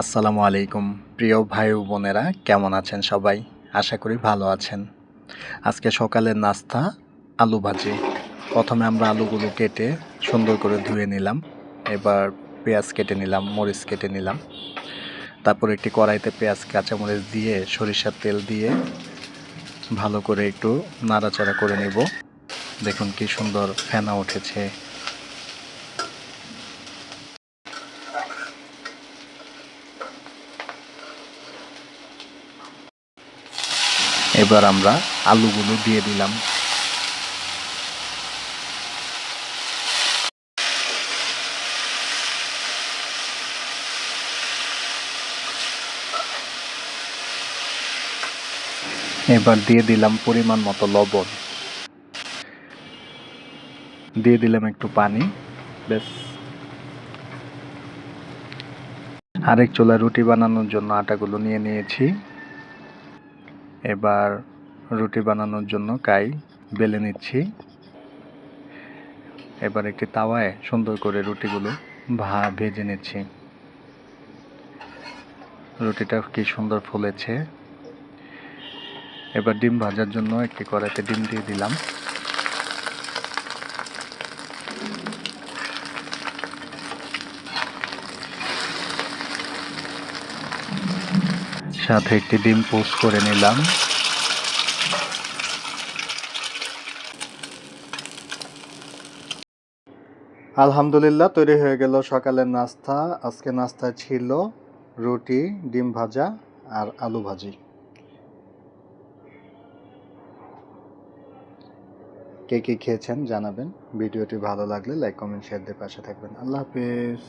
আসসালামু আলাইকুম প্রিয় ভাই ও বোনেরা, কেমন আছেন সবাই? আশা করি ভালো আছেন। আজকে সকালের নাস্তা আলু ভাজি। প্রথমে আমরা আলুগুলো কেটে সুন্দর করে ধুয়ে নিলাম। এবার পেঁয়াজ কেটে নিলাম, মরিচ কেটে নিলাম। তারপর একটি কড়াইতে পেঁয়াজ কাঁচামরিচ দিয়ে সরিষার তেল দিয়ে ভালো করে একটু নাড়াচাড়া করে নেব। দেখুন কি সুন্দর ফেনা উঠেছে। এবার আমরা আলুগুলো দিয়ে দিলাম। এবার দিয়ে দিলাম পরিমাণ মতো লবণ, দিয়ে দিলাম একটু পানি। ব্যাস। আরেক চুলায় রুটি বানানোর জন্য আটাগুলো নিয়ে নিয়েছি। এবার রুটি বানানোর জন্য কাই বেলে নিচ্ছি। এবার একটি তাওয়ায় সুন্দর করে রুটিগুলো ভেজে নিচ্ছি। রুটিটা কি সুন্দর ফুলেছে। এবার ডিম ভাজার জন্য একটি কড়াইতে ডিম দিয়ে দিলাম। সাথে একটি ডিম পোস্ট করে নিলাম। আলহামদুলিল্লাহ, তৈরি হয়ে গেল সকালের নাস্তা। আজকে নাস্তায় ছিল রুটি, ডিম ভাজা আর আলু ভাজি। কে কে খেয়েছেন জানাবেন। ভিডিওটি ভালো লাগলে লাইক, কমেন্ট, শেয়ার দিয়ে পাশে থাকবেন। আল্লাহ হাফেজ।